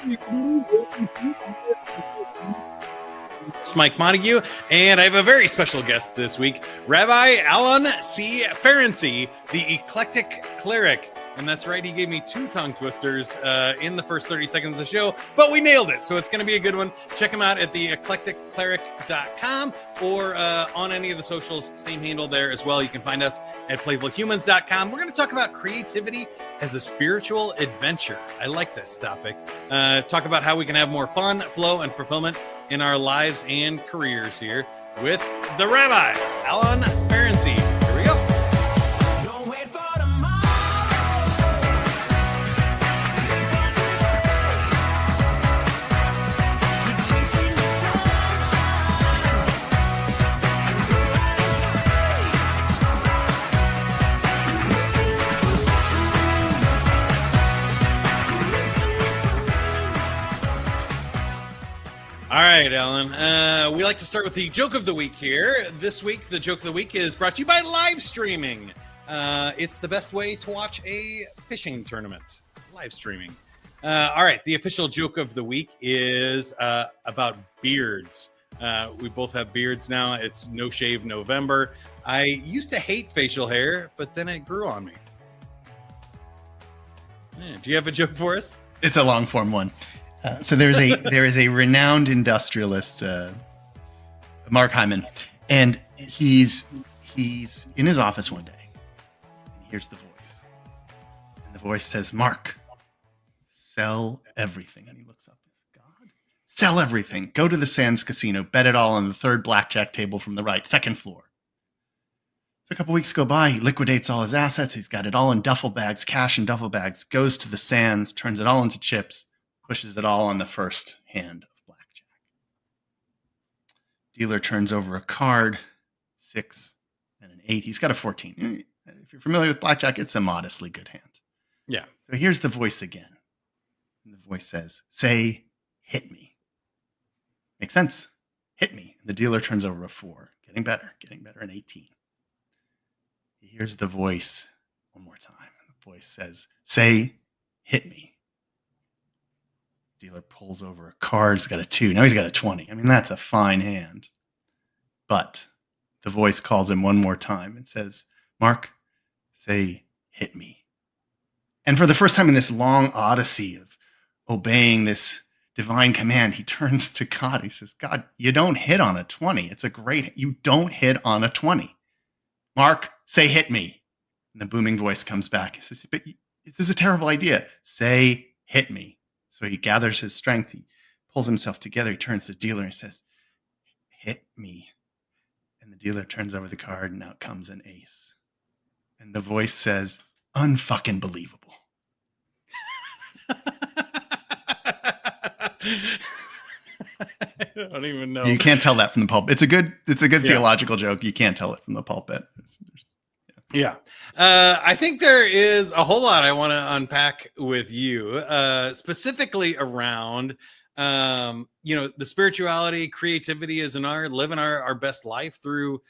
It's Mike Montague, and I have a very special guest this week, Rabbi Alon C. Ferency, the eclectic cleric. And that's right, he gave me 2 tongue twisters in the first 30 seconds of the show, but we nailed it, so it's going to be a good one. Check him out at theeclecticcleric.com or on any of the socials, same handle there as well. You can find us at playfulhumans.com. We're going to talk about creativity as a spiritual adventure. I like this topic. Talk about how we can have more fun, flow, and fulfillment in our lives and careers here with the Rabbi, Alon Ferency. Here we go. All right, Alon. We like to start with the joke of the week here. This week, the joke of the week is brought to you by live streaming. It's the best way to watch a fishing tournament. Live streaming. All right, the official joke of the week is about beards. We both have beards now. It's No Shave November. I used to hate facial hair, but then it grew on me. Do you have a joke for us? It's a long form one. So there is a renowned industrialist, Mark Hyman, and he's in his office one day, and he hears the voice, and the voice says, "Mark, sell everything." And he looks up and says, "God, sell everything. Go to the Sands Casino, bet it all on the 3rd blackjack table from the right, 2nd floor." So a couple weeks go by, he liquidates all his assets. He's got it all in duffel bags, cash in duffel bags, goes to the Sands, turns it all into chips, pushes it all on the first hand of blackjack. Dealer turns over a card, 6 and an 8. He's got a 14. If you're familiar with blackjack, it's a modestly good hand. Yeah. So here's the voice again. And the voice says, "Say, hit me." Makes sense. Hit me. And the dealer turns over a 4. Getting better, an 18. He hears the voice one more time. And the voice says, "Say, hit me." Dealer pulls over a card. He's got a 2. Now he's got a 20. I mean, that's a fine hand. But the voice calls him one more time and says, "Mark, say, hit me." And for the first time in this long odyssey of obeying this divine command, he turns to God. He says, "God, you don't hit on a 20. You don't hit on a 20. Mark, say, hit me." And the booming voice comes back. He says, "But this is a terrible idea. Say, hit me." So he gathers his strength. He pulls himself together. He turns to the dealer and says, "Hit me." And the dealer turns over the card, and out comes an ace. And the voice says, "Unfucking believable." I don't even know. You can't tell that from the pulpit. It's a good theological joke. You can't tell it from the pulpit. Yeah. I think there is a whole lot I want to unpack with you, specifically around, the spirituality, creativity as an art, living our best life through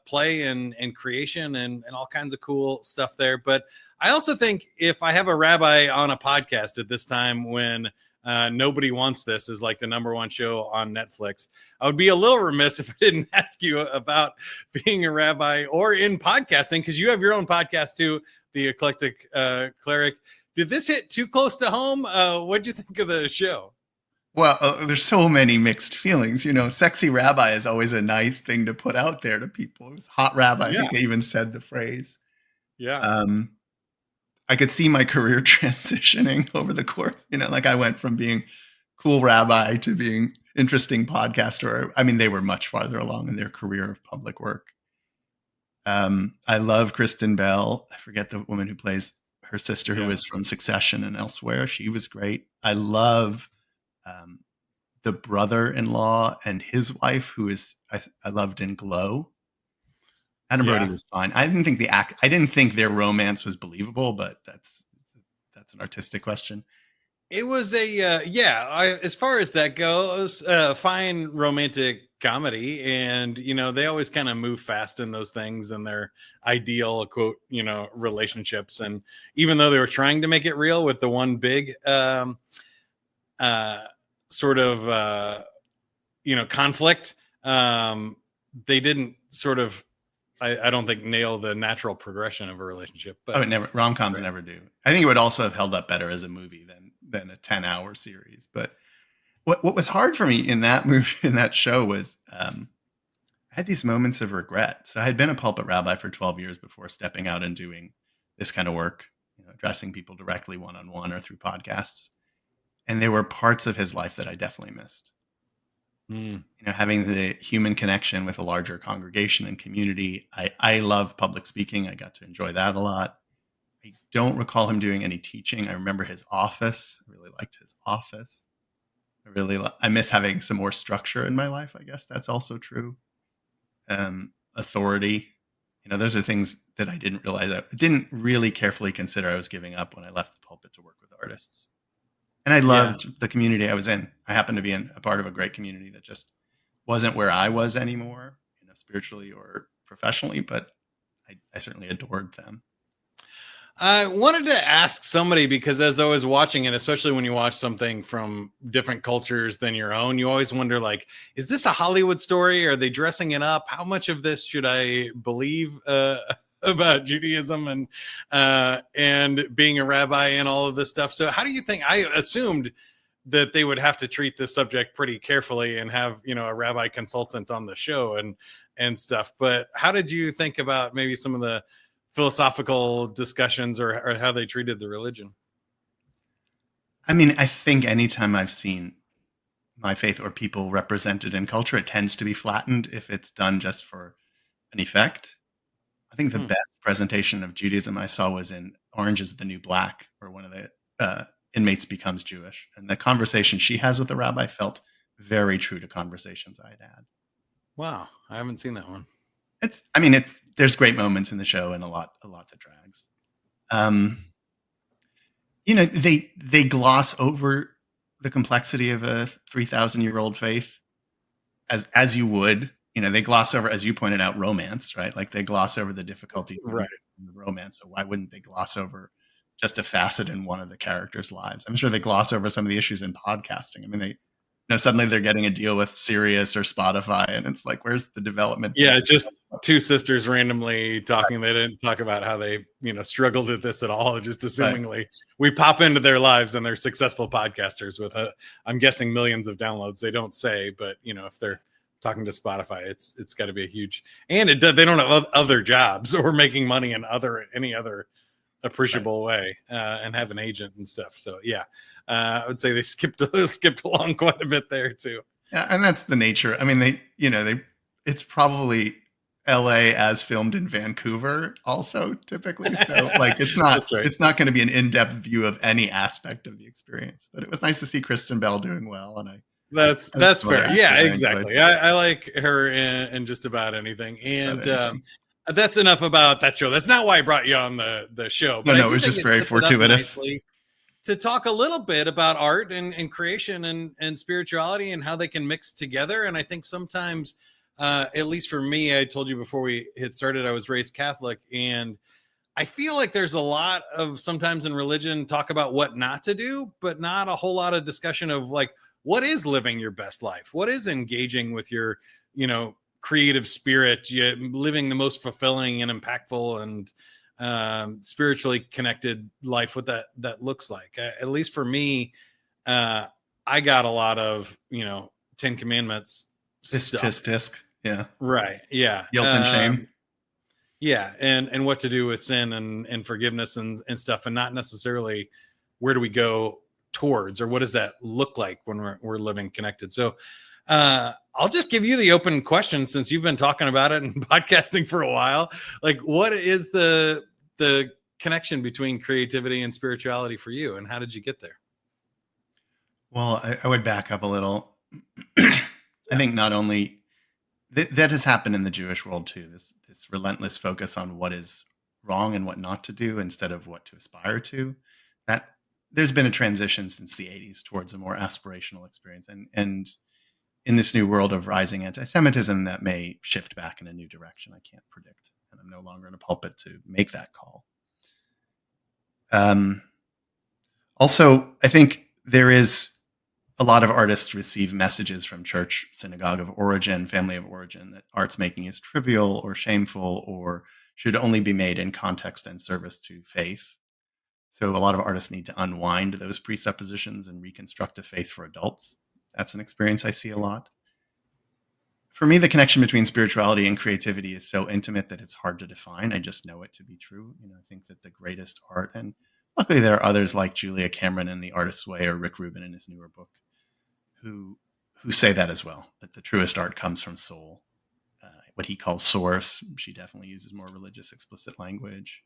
play and creation and all kinds of cool stuff there. But I also think if I have a rabbi on a podcast at this time when Nobody Wants This is like the #1 show on Netflix, I would be a little remiss if I didn't ask you about being a rabbi or in podcasting, because you have your own podcast too, The Eclectic Cleric. Did this hit too close to home? What'd you think of the show? Well, there's so many mixed feelings. Sexy rabbi is always a nice thing to put out there to people. It was hot rabbi. I think they even said the phrase. Yeah. I could see my career transitioning over the course. Like I went from being cool rabbi to being interesting podcaster. I mean, they were much farther along in their career of public work. I love Kristen Bell. I forget the woman who plays her sister, who is from Succession and elsewhere. She was great. I love the brother-in-law and his wife, who I loved in Glow. Adam Brody was fine. I didn't think their romance was believable, but that's an artistic question. It was as far as that goes, fine romantic comedy. And, they always kind of move fast in those things and their ideal quote, relationships. And even though they were trying to make it real with the one big sort of conflict. They didn't sort of, I don't think, nail the natural progression of a relationship. But it never, rom-coms never do. I think it would also have held up better as a movie than a 10-hour series. But what was hard for me in that movie, in that show, was I had these moments of regret. So I had been a pulpit rabbi for 12 years before stepping out and doing this kind of work, addressing people directly one-on-one or through podcasts. And there were parts of his life that I definitely missed. Having the human connection with a larger congregation and community. I love public speaking. I got to enjoy that a lot. I don't recall him doing any teaching. I remember his office. I really liked his office. I miss having some more structure in my life. I guess that's also true. Authority. Those are things that I didn't realize. I didn't really carefully consider I was giving up when I left the pulpit to work with artists. And I loved the community I was in. I happened to be in a part of a great community that just wasn't where I was anymore, spiritually or professionally, but I certainly adored them. I wanted to ask somebody, because as I was watching it, especially when you watch something from different cultures than your own, you always wonder, like, is this a Hollywood story? Are they dressing it up? How much of this should I believe about Judaism and being a rabbi and all of this stuff? So how do you think? I assumed that they would have to treat this subject pretty carefully and have, a rabbi consultant on the show and stuff. But how did you think about maybe some of the philosophical discussions or how they treated the religion? I mean, I think anytime I've seen my faith or people represented in culture, it tends to be flattened if it's done just for an effect. I think the best presentation of Judaism I saw was in Orange is the New Black, where one of the inmates becomes Jewish. And the conversation she has with the rabbi felt very true to conversations I'd had. Wow. I haven't seen that one. There's great moments in the show and a lot that drags. They gloss over the complexity of a 3,000-year-old faith as you would. They gloss over, as you pointed out, romance, right? Like they gloss over the difficulty of romance. So why wouldn't they gloss over just a facet in one of the characters' lives? I'm sure they gloss over some of the issues in podcasting. I mean, suddenly they're getting a deal with Sirius or Spotify, and it's like, where's the development? Yeah, just two sisters randomly talking. They didn't talk about how they, struggled at this at all. Just assumingly, we pop into their lives and they're successful podcasters with I'm guessing millions of downloads. They don't say, but if they're talking to Spotify, it's got to be a huge. And they don't have other jobs or making money in any other appreciable way, and have an agent and stuff. So yeah, I would say they skipped along quite a bit there too. Yeah, and that's the nature. I mean, it's probably LA as filmed in Vancouver also typically. So like it's not it's not going to be an in-depth view of any aspect of the experience. But it was nice to see Kristen Bell doing well, and that's fair. Yeah, exactly. I like her in just about anything. And that's enough about that show. That's not why I brought you on the show. But no, it was just very fortuitous to talk a little bit about art and creation and spirituality and how they can mix together. And I think sometimes, at least for me, I told you before we had started, I was raised Catholic, and I feel like there's a lot of sometimes in religion talk about what not to do, but not a whole lot of discussion of like, what is living your best life? What is engaging with your, creative spirit, living the most fulfilling and impactful and spiritually connected life, what that looks like. At least for me, I got a lot of, Ten Commandments disc. Yeah. Right. Yeah. Guilt and shame. Yeah. And what to do with sin and forgiveness and stuff, and not necessarily where do we go towards, or what does that look like when we're living connected. So I'll just give you the open question, since you've been talking about it and podcasting for a while. Like, what is the connection between creativity and spirituality for you, and how did you get there? Well, I would back up a little. I think not only that has happened in the Jewish world too, this relentless focus on what is wrong and what not to do instead of what to aspire to. That there's been a transition since the 80s towards a more aspirational experience. And in this new world of rising anti-Semitism, that may shift back in a new direction. I can't predict, and I'm no longer in a pulpit to make that call. Also, I think there is a lot of artists receive messages from church, synagogue of origin, family of origin, that art's making is trivial or shameful or should only be made in context and service to faith. So a lot of artists need to unwind those presuppositions and reconstruct a faith for adults. That's an experience I see a lot. For me, the connection between spirituality and creativity is so intimate that it's hard to define. I just know it to be true. I think that the greatest art, and luckily there are others like Julia Cameron in The Artist's Way or Rick Rubin in his newer book, who say that as well, that the truest art comes from soul. What he calls source. She definitely uses more religious, explicit language.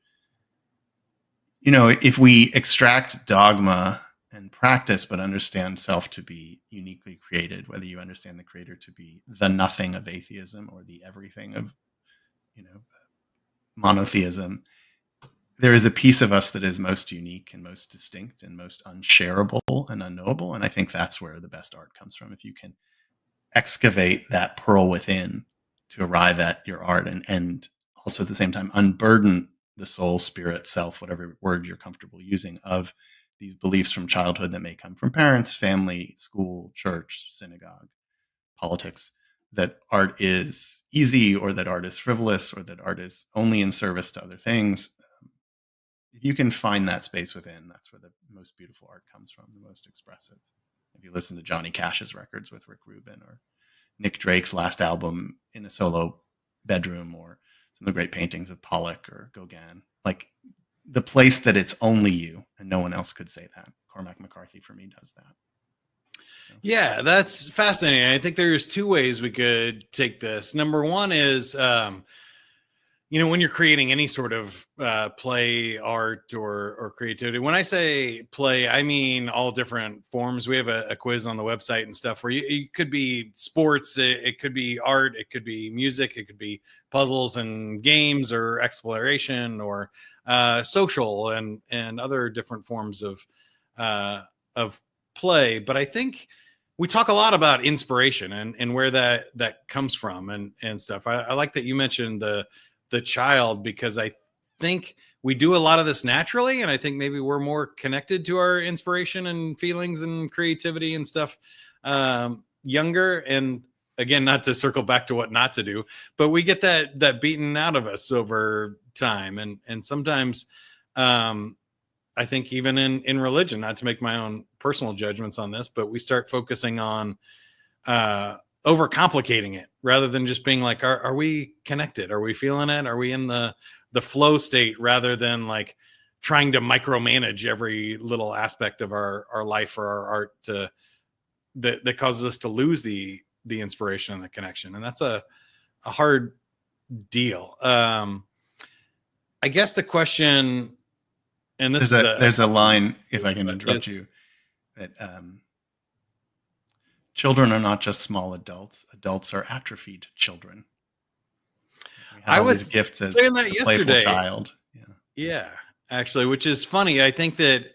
If we extract dogma and practice, but understand self to be uniquely created, whether you understand the creator to be the nothing of atheism or the everything of, monotheism, there is a piece of us that is most unique and most distinct and most unshareable and unknowable. And I think that's where the best art comes from. If you can excavate that pearl within to arrive at your art and also at the same time unburden the soul, spirit, self, whatever word you're comfortable using, of these beliefs from childhood that may come from parents, family, school, church, synagogue, politics, that art is easy or that art is frivolous or that art is only in service to other things. If you can find that space within, that's where the most beautiful art comes from, the most expressive. If you listen to Johnny Cash's records with Rick Rubin or Nick Drake's last album in a solo bedroom, or some of the great paintings of Pollock or Gauguin, like the place that it's only you and no one else could say that. Cormac McCarthy for me does that. So. Yeah, that's fascinating. I think there's two ways we could take this. Number one is, when you're creating any sort of play, art, or creativity. When I say play, I mean all different forms. We have a quiz on the website and stuff where it could be sports, it could be art, it could be music, it could be puzzles and games, or exploration, or social and other different forms of play. But I think we talk a lot about inspiration and where that comes from and stuff. I like that you mentioned the child, because I think we do a lot of this naturally. And I think maybe we're more connected to our inspiration and feelings and creativity and stuff younger. And again, not to circle back to what not to do, but we get that beaten out of us over time. And sometimes I think even in religion, not to make my own personal judgments on this, but we start focusing on overcomplicating it rather than just being like, are we connected? Are we feeling it? Are we in the flow state, rather than like trying to micromanage every little aspect of our life or our art that causes us to lose the inspiration and the connection. And that's a hard deal. I guess the question, and this there's a line, if I can interrupt you, that children are not just small adults. Adults are atrophied children. I was gifts as saying that yesterday. Playful child. Yeah, actually, which is funny. I think that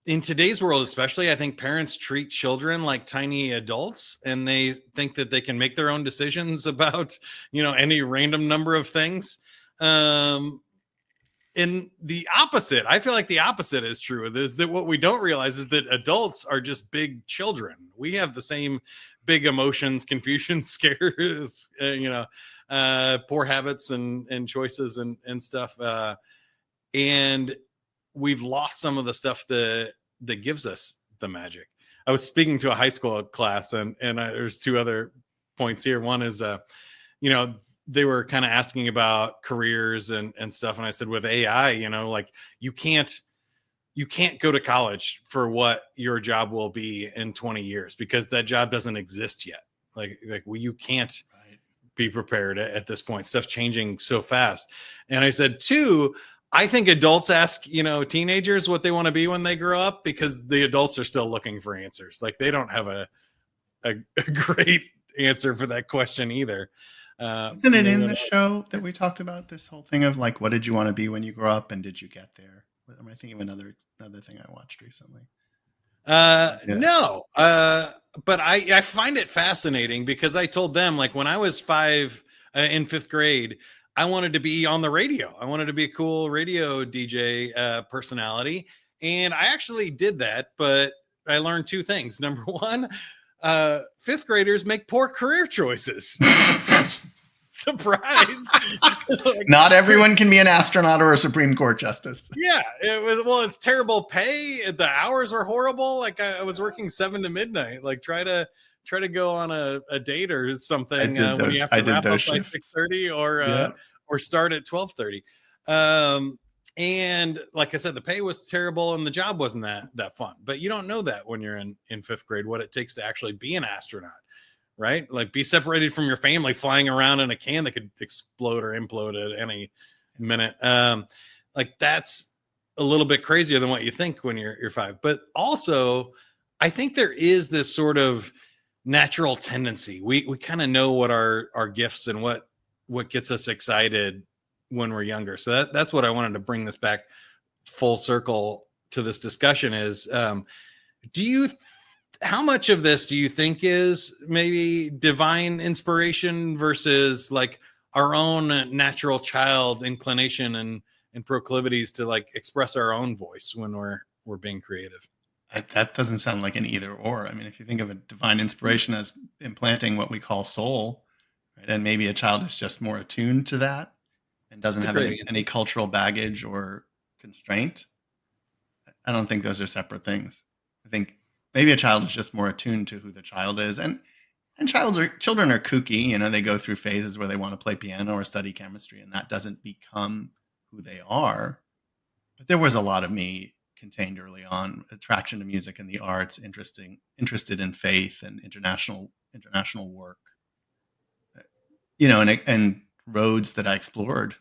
in today's world, especially, I think parents treat children like tiny adults, and they think that they can make their own decisions about, any random number of things. In the opposite, I feel like the opposite is true. Is that what we don't realize is that adults are just big children. We have the same big emotions, confusion, scares, poor habits and choices and stuff. And we've lost some of the stuff that gives us the magic. I was speaking to a high school class, and there's two other points here. One is, they were kind of asking about careers and stuff. And I said, with AI, like you can't go to college for what your job will be in 20 years, because that job doesn't exist yet. You can't be prepared at this point. Stuff's changing so fast. And I said, two, I think adults ask, teenagers what they want to be when they grow up, because the adults are still looking for answers. Like they don't have a great answer for that question either. Isn't it in the show that we talked about, this whole thing of like, what did you want to be when you grow up, and did you get there? Am I thinking of another thing I watched recently? No, but I find it fascinating, because I told them, like, when I was 5 in 5th grade, I wanted to be on the radio. I wanted to be a cool radio DJ personality, and I actually did that. But learned two things. Number one, fifth graders make poor career choices. Surprise. Like, not everyone can be an astronaut or a Supreme Court justice. Yeah, it's terrible pay. The hours were horrible. Like I was working 7 to midnight. Like try to go on a date or something when you have to wrap up by 6:30 or start at 12:30. And like I said, the pay was terrible and the job wasn't that fun. But you don't know that when you're in fifth grade, what it takes to actually be an astronaut. Right? Like be separated from your family, flying around in a can that could explode or implode at any minute. Like that's a little bit crazier than what you think when you're 5. But also, I think there is this sort of natural tendency. We kind of know what our gifts and what gets us excited when we're younger. So that's what I wanted to bring this back full circle to this discussion is, how much of this do you think is maybe divine inspiration versus like our own natural child inclination and proclivities to like express our own voice when we're being creative? That doesn't sound like an either or. I mean, if you think of a divine inspiration as implanting what we call soul, right, and maybe a child is just more attuned to that and doesn't have any cultural baggage or constraint, I don't think those are separate things. I think maybe a child is just more attuned to who the child is. And children are kooky. You know, they go through phases where they want to play piano or study chemistry, and that doesn't become who they are. But there was a lot of me contained early on, attraction to music and the arts, interested in faith and international work. You know, and roads that I explored.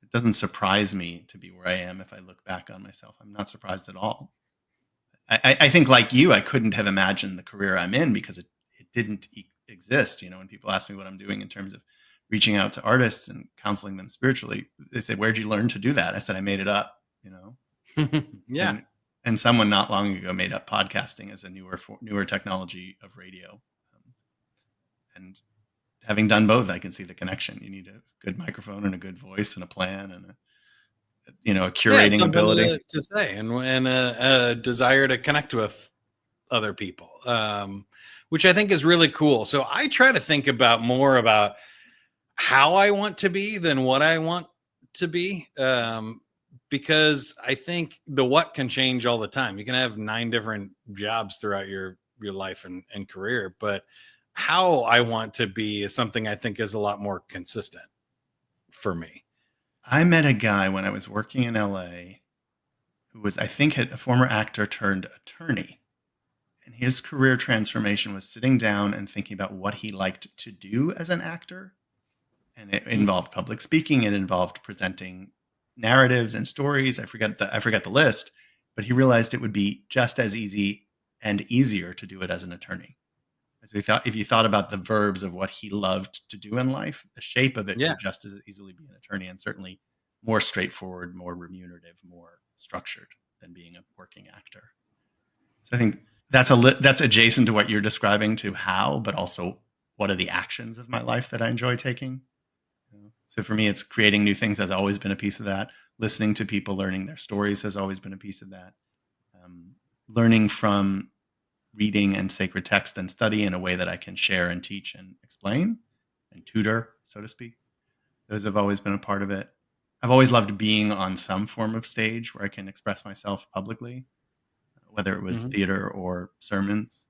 It doesn't surprise me to be where I am if I look back on myself. I'm not surprised at all. I think like you, I couldn't have imagined the career I'm in because it didn't exist. You know, when people ask me what I'm doing in terms of reaching out to artists and counseling them spiritually, they say, "Where'd you learn to do that?" I said, "I made it up." You know, yeah. And someone not long ago made up podcasting as a newer technology of radio. And having done both, I can see the connection. You need a good microphone and a good voice and a plan and a curating ability to say and a desire to connect with other people, which I think is really cool. So I try to think more about how I want to be than what I want to be, because I think the what can change all the time. You can have 9 different jobs throughout your life and career, but how I want to be is something I think is a lot more consistent for me. I met a guy when I was working in LA who was, I think, a former actor turned attorney. And his career transformation was sitting down and thinking about what he liked to do as an actor. And it involved public speaking. It involved presenting narratives and stories. I forget the list, but he realized it would be just as easy and easier to do it as an attorney. So if you thought about the verbs of what he loved to do in life, the shape of it would just as easily be an attorney, and certainly more straightforward, more remunerative, more structured than being a working actor. So I think that's adjacent to what you're describing to how, but also what are the actions of my life that I enjoy taking. So for me, it's creating new things has always been a piece of that. Listening to people, learning their stories has always been a piece of that. Learning from reading and sacred text and study in a way that I can share and teach and explain and tutor, so to speak. Those have always been a part of it. I've always loved being on some form of stage where I can express myself publicly, whether it was theater or sermons.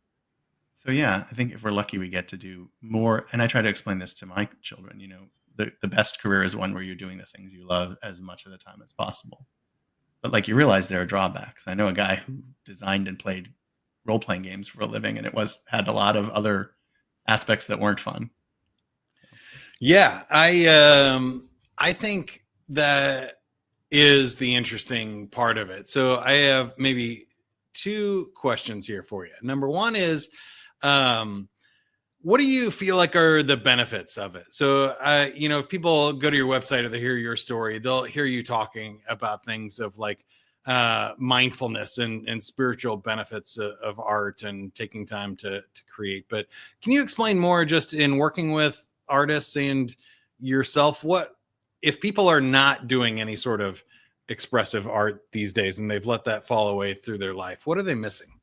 So yeah, I think if we're lucky, we get to do more. And I try to explain this to my children, you know, the best career is one where you're doing the things you love as much of the time as possible. But like you realize there are drawbacks. I know a guy who designed and played role-playing games for a living, and it had a lot of other aspects that weren't fun. Yeah, I think that is the interesting part of it. So I have maybe 2 questions here for you. Number one is, what do you feel like are the benefits of it? So, if people go to your website or they hear your story, they'll hear you talking about things of like mindfulness and spiritual benefits of art and taking time to create. But can you explain more just in working with artists and yourself, what if people are not doing any sort of expressive art these days and they've let that fall away through their life, what are they missing?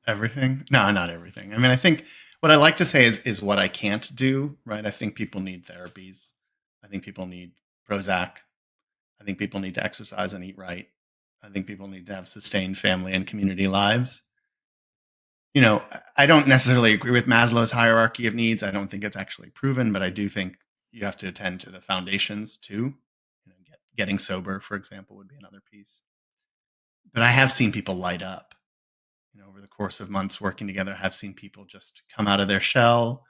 Everything? No, not everything. I mean, I think what I like to say is what I can't do, right? I think people need therapies. I think people need Prozac. I think people need to exercise and eat right. I think people need to have sustained family and community lives. I don't necessarily agree with Maslow's hierarchy of needs. I don't think it's actually proven, but I do think you have to attend to the foundations too. Getting sober, for example, would be another piece. But I have seen people light up. Over the course of months working together, I have seen people just come out of their shell,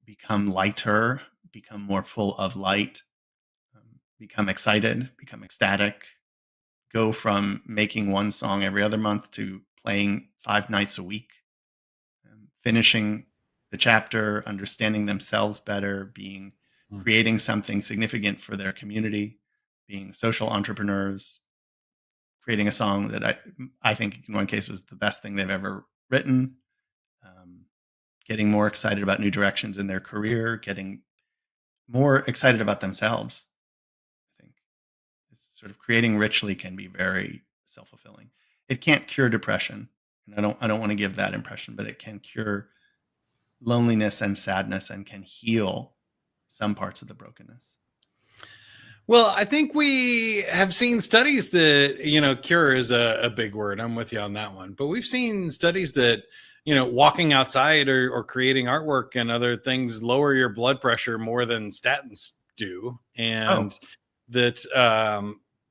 become lighter, become more full of light, become excited, become ecstatic, go from making one song every other month to playing 5 nights a week, finishing the chapter, understanding themselves better, creating something significant for their community, being social entrepreneurs, creating a song that I think in one case was the best thing they've ever written, getting more excited about new directions in their career, getting more excited about themselves. I think it's sort of creating richly can be very self-fulfilling. It can't cure depression, and I don't want to give that impression, but it can cure loneliness and sadness and can heal some parts of the brokenness. Well, I think we have seen studies that, cure is a big word. I'm with you on that one. But we've seen studies that, walking outside or creating artwork and other things lower your blood pressure more than statins do. And that,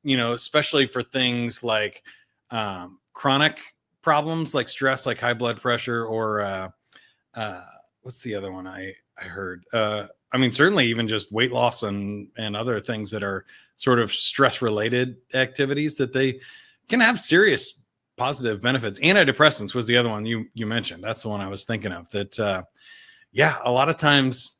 especially for things like chronic problems like stress, like high blood pressure, or what's the other one I heard? Certainly even just weight loss and other things that are sort of stress related activities, that they can have serious positive benefits. Antidepressants was the other one you mentioned. That's the one I was thinking of. That, a lot of times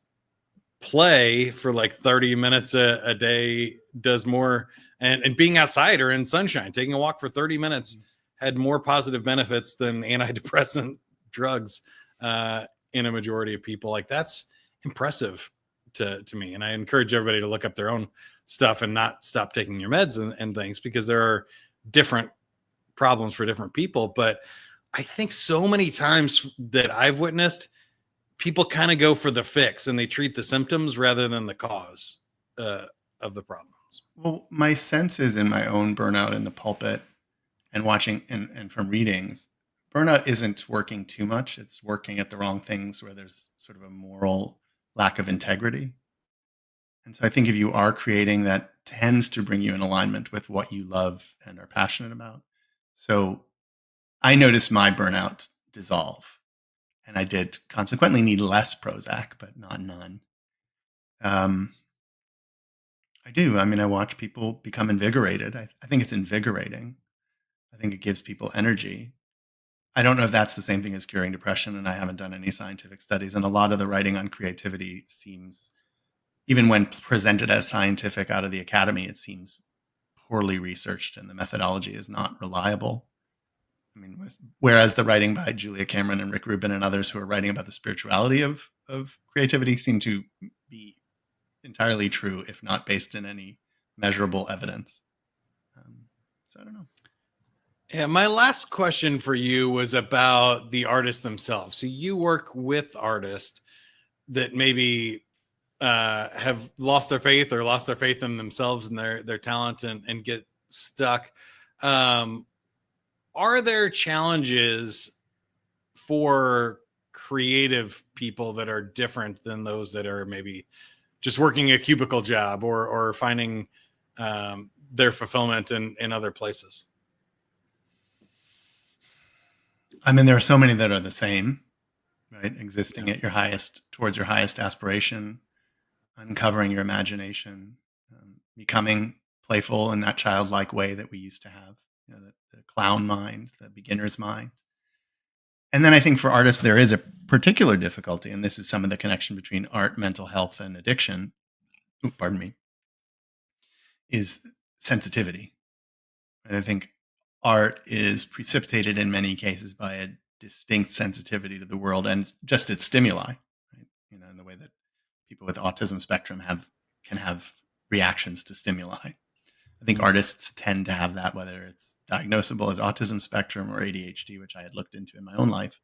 play for like 30 minutes a day does more, and being outside or in sunshine, taking a walk for 30 minutes had more positive benefits than antidepressant drugs in a majority of people. Like, that's impressive to me. And I encourage everybody to look up their own stuff and not stop taking your meds and things, because there are different problems for different people. But I think so many times that I've witnessed, people kind of go for the fix and they treat the symptoms rather than the cause of the problems. Well, my sense is in my own burnout in the pulpit and watching and from readings, burnout isn't working too much. It's working at the wrong things where there's sort of a moral lack of integrity. And so I think if you are creating, that tends to bring you in alignment with what you love and are passionate about. So I noticed my burnout dissolve, and I did consequently need less Prozac, but not none. I do. I mean, I watch people become invigorated. I think it's invigorating. I think it gives people energy. I don't know if that's the same thing as curing depression, and I haven't done any scientific studies. And a lot of the writing on creativity seems, even when presented as scientific out of the academy, it seems poorly researched and the methodology is not reliable. I mean, whereas the writing by Julia Cameron and Rick Rubin and others who are writing about the spirituality of creativity seem to be entirely true, if not based in any measurable evidence. So I don't know. Yeah, my last question for you was about the artists themselves. So you work with artists that maybe have lost their faith or lost their faith in themselves and their talent and get stuck. Are there challenges for creative people that are different than those that are maybe just working a cubicle job or finding their fulfillment in other places? I mean, there are so many that are the same, right? Existing at your highest, towards your highest aspiration, uncovering your imagination, becoming playful in that childlike way that we used to have, the clown mind, the beginner's mind. And then I think for artists, there is a particular difficulty, and this is some of the connection between art, mental health, and addiction. Pardon me, is sensitivity. And I think art is precipitated in many cases by a distinct sensitivity to the world and just its stimuli, right? In the way that people with autism spectrum can have reactions to stimuli. I I think Mm. artists tend to have that, whether it's diagnosable as autism spectrum or ADHD, which I had looked into in my own life,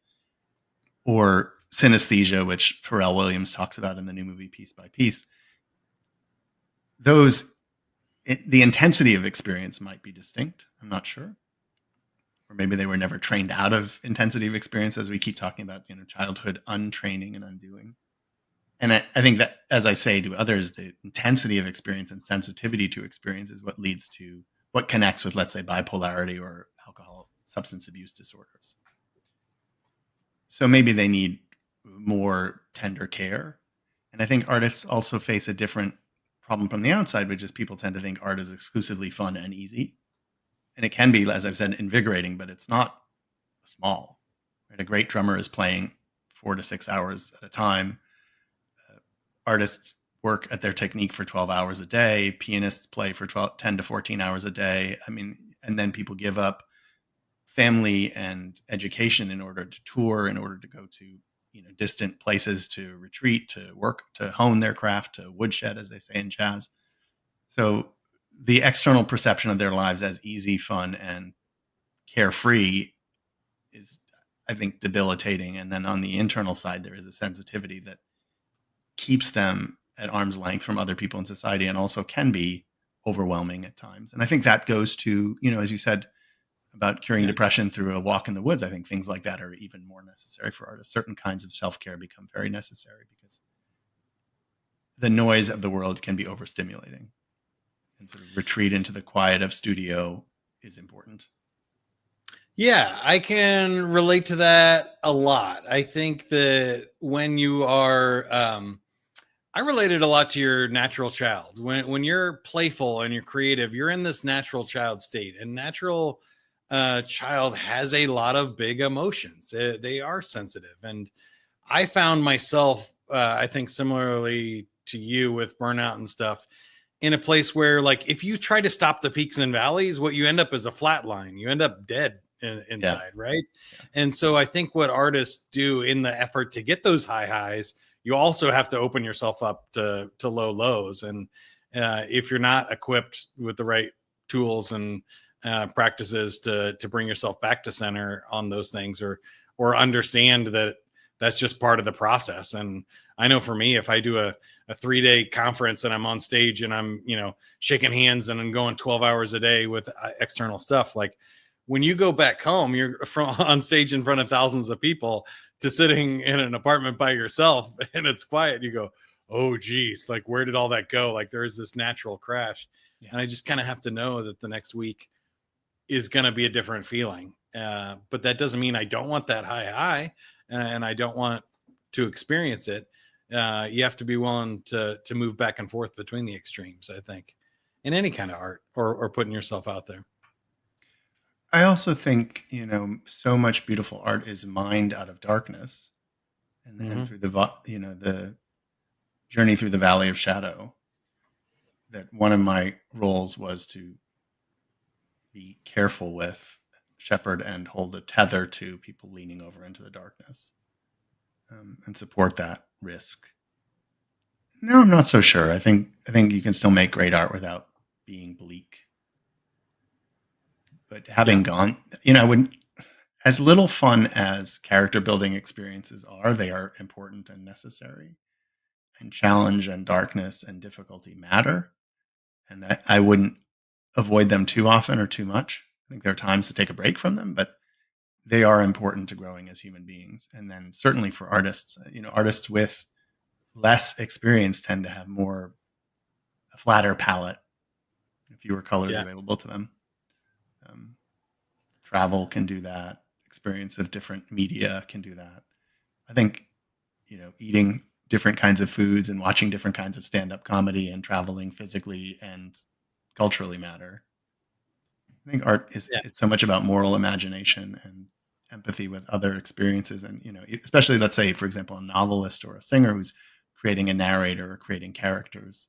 or synesthesia, which Pharrell Williams talks about in the new movie Piece by Piece. The intensity of experience might be distinct. I'm not sure. Or maybe they were never trained out of intensity of experience, as we keep talking about, childhood untraining and undoing. And I think that, as I say to others, the intensity of experience and sensitivity to experience is what leads to what connects with, let's say, bipolarity or alcohol substance abuse disorders. So maybe they need more tender care. And I think artists also face a different problem from the outside, which is people tend to think art is exclusively fun and easy. And it can be, as I've said, invigorating, but it's not small. Right? A great drummer is playing 4 to 6 hours at a time. Artists work at their technique for 12 hours a day. Pianists play for 10 to 14 hours a day. I mean, and then people give up family and education in order to tour, in order to go to distant places to retreat, to work, to hone their craft, to woodshed, as they say in jazz. So the external perception of their lives as easy, fun, and carefree is, I think, debilitating. And then on the internal side, there is a sensitivity that keeps them at arm's length from other people in society, and also can be overwhelming at times. And I think that goes to, as you said, about curing depression through a walk in the woods. I think things like that are even more necessary for artists. Certain kinds of self-care become very necessary because the noise of the world can be overstimulating, and sort of retreat into the quiet of studio is important. Yeah, I can relate to that a lot. I think that when you are, I related a lot to your natural child. When you're playful and you're creative, you're in this natural child state, and natural child has a lot of big emotions. They are sensitive, and I found myself, I think, similarly to you with burnout and stuff, in a place where, like, if you try to stop the peaks and valleys, what you end up is a flat line. You end up dead inside, right? Yeah. And so I think what artists do in the effort to get those high highs, you also have to open yourself up to low lows. And if you're not equipped with the right tools and practices to bring yourself back to center on those things, or understand that that's just part of the process. And I know for me, if I do a 3-day conference and I'm on stage and I'm, shaking hands and I'm going 12 hours a day with external stuff, like, when you go back home, you're on stage in front of thousands of people to sitting in an apartment by yourself and it's quiet. You go, oh geez, like, where did all that go? Like, there's this natural crash. Yeah. And I just kind of have to know that the next week is going to be a different feeling. But that doesn't mean I don't want that high, and I don't want to experience it. You have to be willing to move back and forth between the extremes, I think, in any kind of art, or putting yourself out there. I also think, so much beautiful art is mined out of darkness, and through the journey through the valley of shadow, that one of my roles was to be careful with, shepherd, and hold a tether to people leaning over into the darkness, and support that risk. No, I'm not so sure. I think you can still make great art without being bleak. But having gone, as little fun as character building experiences are, they are important and necessary. And challenge and darkness and difficulty matter. And I wouldn't avoid them too often or too much. I think there are times to take a break from them, but they are important to growing as human beings. And then certainly for artists, artists with less experience tend to have a flatter palette, fewer colors available to them. Travel can do that. Experience of different media can do that. I think, eating different kinds of foods and watching different kinds of stand-up comedy and traveling physically and culturally matter. I think art is so much about moral imagination and empathy with other experiences. And, especially, let's say, for example, a novelist or a singer who's creating a narrator or creating characters.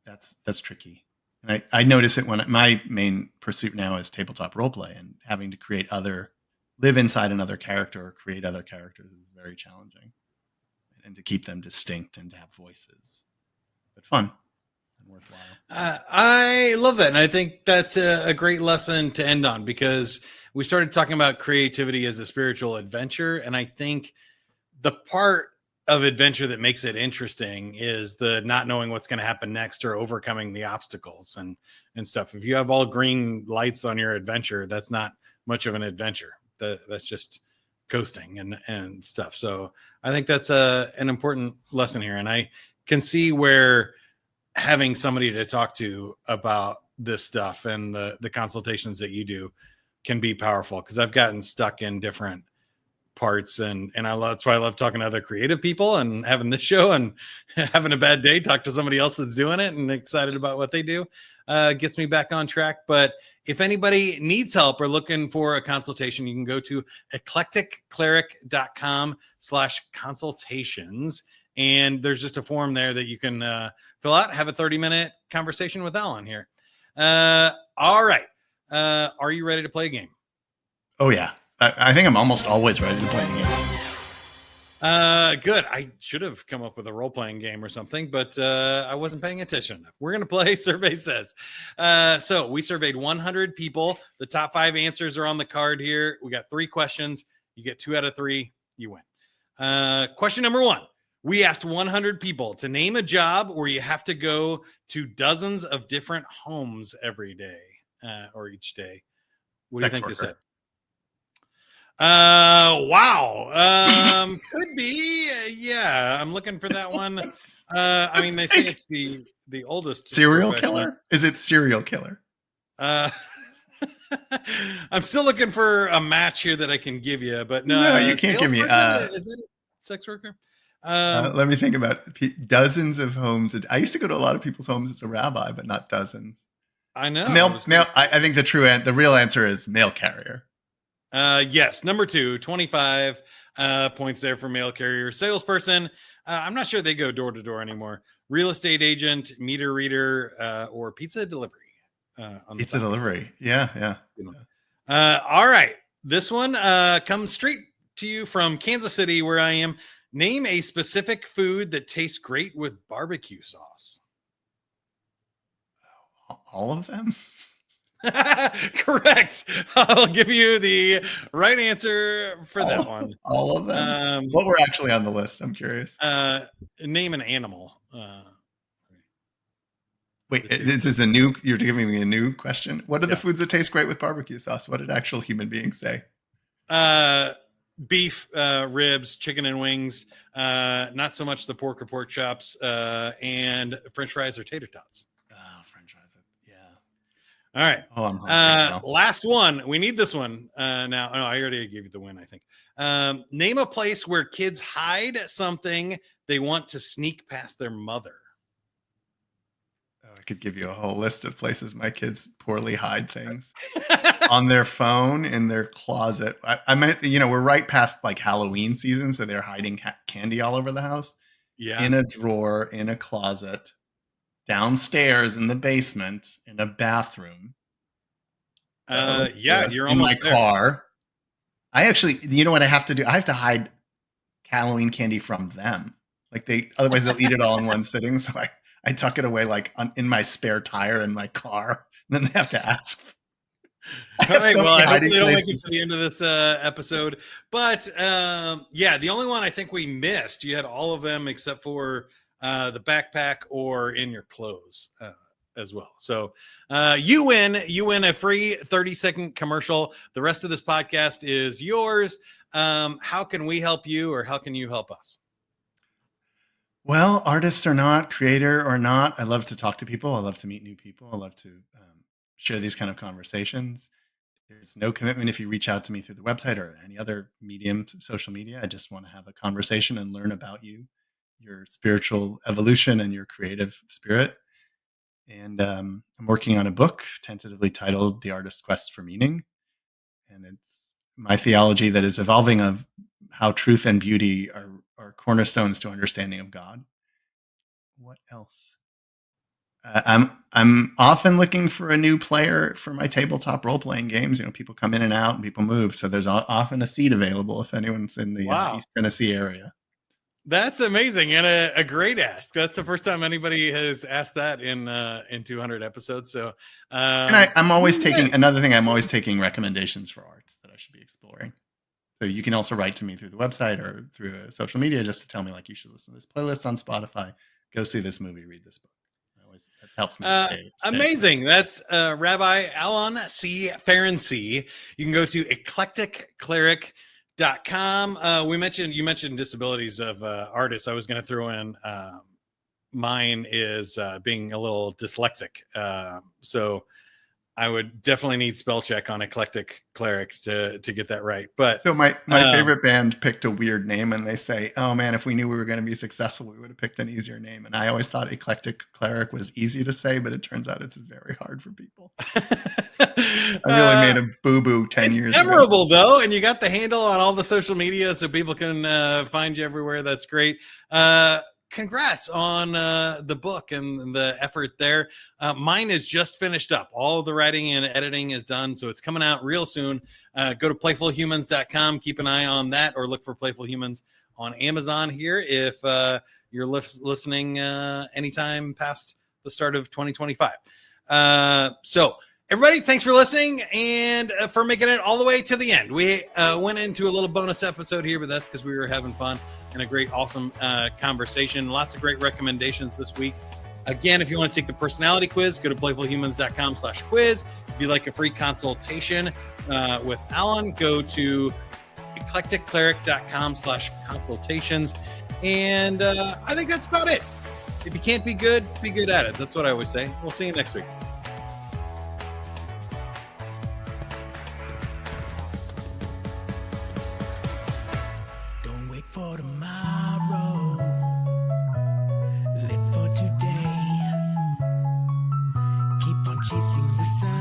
That's tricky. And I notice it when my main pursuit now is tabletop role play, and having to live inside another character or create other characters is very challenging, and to keep them distinct and to have voices, but fun. and worthwhile. I love that. And I think that's a great lesson to end on, because we started talking about creativity as a spiritual adventure. And I think the part of adventure that makes it interesting is the not knowing what's going to happen next, or overcoming the obstacles and stuff. If you have all green lights on your adventure, that's not much of an adventure. That's just coasting and stuff. So I think that's an important lesson here. And I can see where having somebody to talk to about this stuff and the consultations that you do can be powerful, because I've gotten stuck in different parts, and that's why I love talking to other creative people and having this show, and having a bad day, talk to somebody else that's doing it and excited about what they do. Gets me back on track. But if anybody needs help or looking for a consultation, you can go to eclecticcleric.com/consultations. And there's just a form there that you can fill out, have a 30-minute conversation with Alon here. All right. Are you ready to play a game? Oh, yeah. I think I'm almost always ready to play a game. Good. I should have come up with a role-playing game or something, but I wasn't paying attention enough. We're going to play Survey Says. So we surveyed 100 people. The top 5 answers are on the card here. We got 3 questions. You get 2 out of 3. You win. Question number 1. We asked 100 people to name a job where you have to go to dozens of different homes every day, or each day. What do you think they said? Wow. Could be. Yeah, I'm looking for that one. I mean, they say it's the oldest serial killer. Is it serial killer? I'm still looking for a match here that I can give you, but no, you can't give me. Is that a sex worker? Let me think about dozens of homes. I used to go to a lot of people's homes as a rabbi, but not dozens. I know. I think the real answer is mail carrier. Yes, number 2, 25 points there for mail carrier. Salesperson, I'm not sure they go door to door anymore. Real estate agent, meter reader, or pizza delivery. Pizza delivery. Yeah. All right. This one comes straight to you from Kansas City, where I am. Name a specific food that tastes great with barbecue sauce. All of them? Correct. I'll give you the right answer for that one. All of them? What were actually on the list? I'm curious. Name an animal. Wait, this is you're giving me a new question? What are the foods that taste great with barbecue sauce? What did actual human beings say? Beef, ribs, chicken and wings, not so much the pork or pork chops, and French fries or tater tots. French fries, yeah. All right. Oh, I'm hungry now. Last one. We need this one now. Oh, I already gave you the win, I think. Name a place where kids hide something they want to sneak past their mother. I could give you a whole list of places my kids poorly hide things. On their phone, in their closet. I mean, we're right past like Halloween season, so they're hiding candy all over the house. Yeah. In a drawer, in a closet, downstairs in the basement, in a bathroom. You're in almost my car. I actually, you know what I have to do? I have to hide Halloween candy from them. Like otherwise they'll eat it all in one sitting. So I tuck it away like in my spare tire in my car. And then they have to ask. All right, well, I hope they don't make it to the end of this episode. But the only one I think we missed, you had all of them except for the backpack or in your clothes as well. So you win a free 30-second commercial. The rest of this podcast is yours. How can we help you, or how can you help us? Well, artist or not, creator or not, I love to talk to people. I love to meet new people. I love to share these kind of conversations. There's no commitment if you reach out to me through the website or any other medium, social media. I just want to have a conversation and learn about you, your spiritual evolution and your creative spirit. And I'm working on a book tentatively titled The Artist's Quest for Meaning. And it's my theology that is evolving of how truth and beauty are cornerstones to understanding of God. What else? I'm often looking for a new player for my tabletop role-playing games. People come in and out and people move. So there's often a seat available if anyone's in the East Tennessee area. That's amazing and a great ask. That's the first time anybody has asked that in 200 episodes. So, and I'm always taking another thing. I'm always taking recommendations for arts that I should be exploring. So you can also write to me through the website or through social media just to tell me like you should listen to this playlist on Spotify. Go see this movie. Read this book. That helps me stay amazing. That's Rabbi Alon C. Ferency. You can go to eclecticcleric.com. You mentioned disabilities of artists. I was going to throw in mine is being a little dyslexic. So I would definitely need spell check on Eclectic Cleric to get that right. But so my favorite band picked a weird name, and they say, "Oh man, if we knew we were going to be successful, we would have picked an easier name." And I always thought Eclectic Cleric was easy to say, but it turns out it's very hard for people. I really made a boo-boo 10 years ago. It's memorable though, and you got the handle on all the social media, so people can find you everywhere. That's great. Congrats on the book and the effort there. Mine is just finished up. All of the writing and editing is done, so it's coming out real soon. Go to playfulhumans.com. Keep an eye on that, or look for Playful Humans on Amazon here if you're listening anytime past the start of 2025. So everybody, thanks for listening and for making it all the way to the end. We went into a little bonus episode here, but that's because we were having fun and a great, awesome conversation. Lots of great recommendations this week. Again, if you want to take the personality quiz, go to playfulhumans.com/quiz. If you'd like a free consultation with Alon, go to eclecticcleric.com/consultations. And I think that's about it. If you can't be good at it. That's what I always say. We'll see you next week. For tomorrow, live for today, keep on chasing the sun.